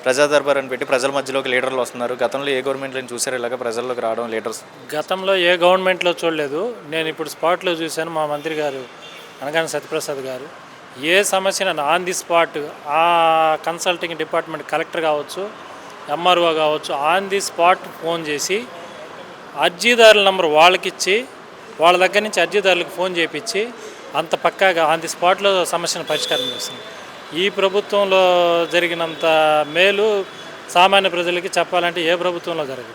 ప్రజా దర్బార్ అని పెట్టి ప్రజల మధ్యలోకి లీడర్లు వస్తున్నారు. గతంలో ఏ గవర్నమెంట్లో చూసారు ఇలాగ ప్రజల్లోకి రావడం లీడర్స్? గతంలో ఏ గవర్నమెంట్లో చూడలేదు. నేను ఇప్పుడు స్పాట్లో చూశాను. మా మంత్రి గారు అనగానే సత్యప్రసాద్ గారు ఏ సమస్యను ఆన్ ది స్పాట్ ఆ కన్సల్టింగ్ డిపార్ట్మెంట్ కలెక్టర్ కావచ్చు, ఎంఆర్ఓ కావచ్చు, ఆన్ ది స్పాట్ ఫోన్ చేసి అర్జీదారుల నెంబర్ వాళ్ళకిచ్చి వాళ్ళ దగ్గర నుంచి అర్జీదారులకు ఫోన్ చేయించి అంత పక్కాగా ఆన్ ది స్పాట్లో సమస్యను పరిష్కారం చేస్తుంది. ఈ ప్రభుత్వంలో జరిగినంత మేలు సామాన్య ప్రజలకి చెప్పాలంటే ఏ ప్రభుత్వంలో జరగదు.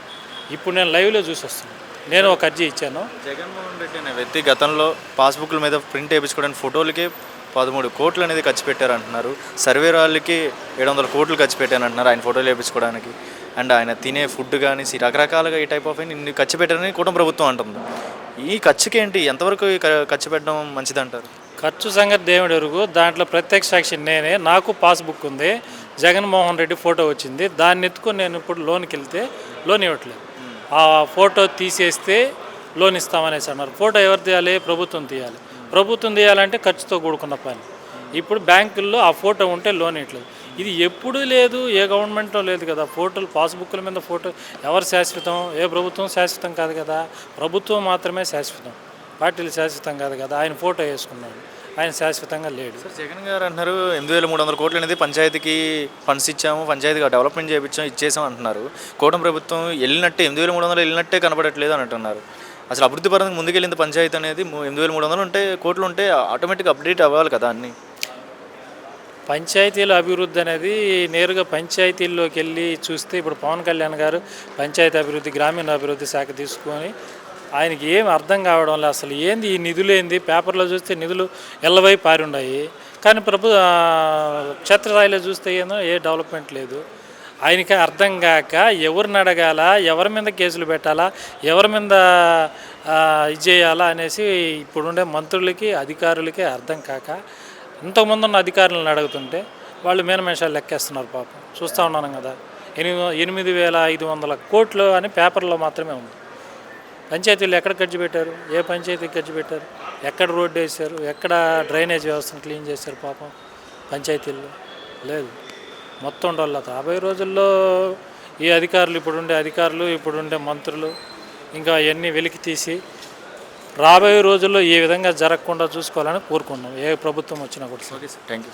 ఇప్పుడు నేను లైవ్లో చూసి వస్తున్నాను. నేను ఒక అర్జీ ఇచ్చాను. జగన్మోహన్ రెడ్డి అనే వ్యక్తి గతంలో పాస్బుక్ల మీద ప్రింట్ వేయించుకోవడానికి ఫోటోలకి 13 కోట్లు అనేది ఖర్చు పెట్టారంటున్నారు. సర్వే రాళ్ళకి 700 కోట్లు ఖర్చు పెట్టారంటున్నారు ఆయన ఫోటోలు వేయించుకోవడానికి. అండ్ ఆయన తినే ఫుడ్ కానీ రకరకాలుగా ఈ టైప్ ఆఫ్ ఇన్ని ఖర్చు పెట్టారని కూటమి ప్రభుత్వం అంటుంది. ఈ ఖర్చుకి ఏంటి, ఎంతవరకు ఖర్చు పెట్టడం మంచిదంటారు? ఖర్చు సంగతి దేవుడు ఎరుగు. దాంట్లో ప్రత్యక్ష సాక్షి నేనే. నాకు పాస్బుక్ ఉంది, జగన్మోహన్ రెడ్డి ఫోటో వచ్చింది. దాన్ని ఎత్తుకొని నేను ఇప్పుడు లోన్కి వెళ్తే లోన్ ఇవ్వట్లేదు. ఆ ఫోటో తీసేస్తే లోన్ ఇస్తామనేసి అన్నారు. ఫోటో ఎవరు తీయాలి? ప్రభుత్వం తీయాలి. ప్రభుత్వం తీయాలంటే ఖర్చుతో కూడుకున్న పని. ఇప్పుడు బ్యాంకుల్లో ఆ ఫోటో ఉంటే లోన్ ఇవ్వట్లేదు. ఇది ఎప్పుడూ లేదు, ఏ గవర్నమెంట్లో లేదు కదా. ఫోటోలు పాస్బుక్ల మీద ఫోటో ఎవరు శాశ్వతం? ఏ ప్రభుత్వం శాశ్వతం కాదు కదా. ప్రభుత్వం మాత్రమే శాశ్వతం, పార్టీలు శాశ్వతం కాదు కదా. ఆయన ఫోటో వేసుకున్నాడు, ఆయన శాశ్వతంగా లేడు. సార్ జగన్ గారు అంటున్నారు 8,300 కోట్లు అనేది పంచాయతీకి ఫండ్స్ ఇచ్చాము, పంచాయతీగా డెవలప్మెంట్ ఇచ్చేసాం అంటున్నారు. కూటమి ప్రభుత్వం వెళ్ళినట్టే 8,300 వెళ్ళినట్టే కనబడట్లేదు అని అంటున్నారు. అసలు అభివృద్ధి పరంగా ముందుకెళ్ళింది పంచాయతీ అనేది 8,300 కోట్లు ఉంటే ఆటోమేటిక్గా అప్డేట్ అవ్వాలి కదా అన్నీ. పంచాయతీల అభివృద్ధి అనేది నేరుగా పంచాయతీల్లోకి వెళ్ళి చూస్తే ఇప్పుడు పవన్ కళ్యాణ్ గారు పంచాయతీ అభివృద్ధి, గ్రామీణ అభివృద్ధి శాఖ తీసుకొని ఆయనకి ఏం అర్థం కావడం లేదు. అసలు ఏంది ఈ నిధులు ఏంది? పేపర్లో చూస్తే నిధులు ఎల్లవై పారి ఉన్నాయి, కానీ క్షేత్రస్థాయిలో చూస్తే ఏందో ఏ డెవలప్మెంట్ లేదు. ఆయనకి అర్థం కాక ఎవరిని అడగాల, ఎవరి మీద కేసులు పెట్టాలా, ఎవరి మీద ఇది చేయాలా అనేసి ఇప్పుడుండే మంత్రులకి అధికారులకి అర్థం కాక ఇంతకుముందు ఉన్న అధికారులను అడుగుతుంటే వాళ్ళు మేనమేషాలు లెక్కేస్తున్నారు. పాపం చూస్తూ ఉన్నాను కదా. 8,500 కోట్లు అని పేపర్లో మాత్రమే ఉంది. పంచాయతీలు ఎక్కడ ఖర్చు పెట్టారు? ఏ పంచాయతీకి ఖర్చు పెట్టారు? ఎక్కడ రోడ్డు వేశారు? ఎక్కడ డ్రైనేజ్ వ్యవస్థను క్లీన్ చేశారు? పాపం పంచాయతీల్లో లేదు. మొత్తం డొల్ల. రాబోయే రోజుల్లో ఈ అధికారులు, ఇప్పుడుండే మంత్రులు ఇంకా అవన్నీ వెలికి తీసి రాబోయే రోజుల్లో ఈ విధంగా జరగకుండా చూసుకోవాలని కోరుకున్నాం. ఏ ప్రభుత్వం వచ్చినా కూడా. Okay sir, thank you.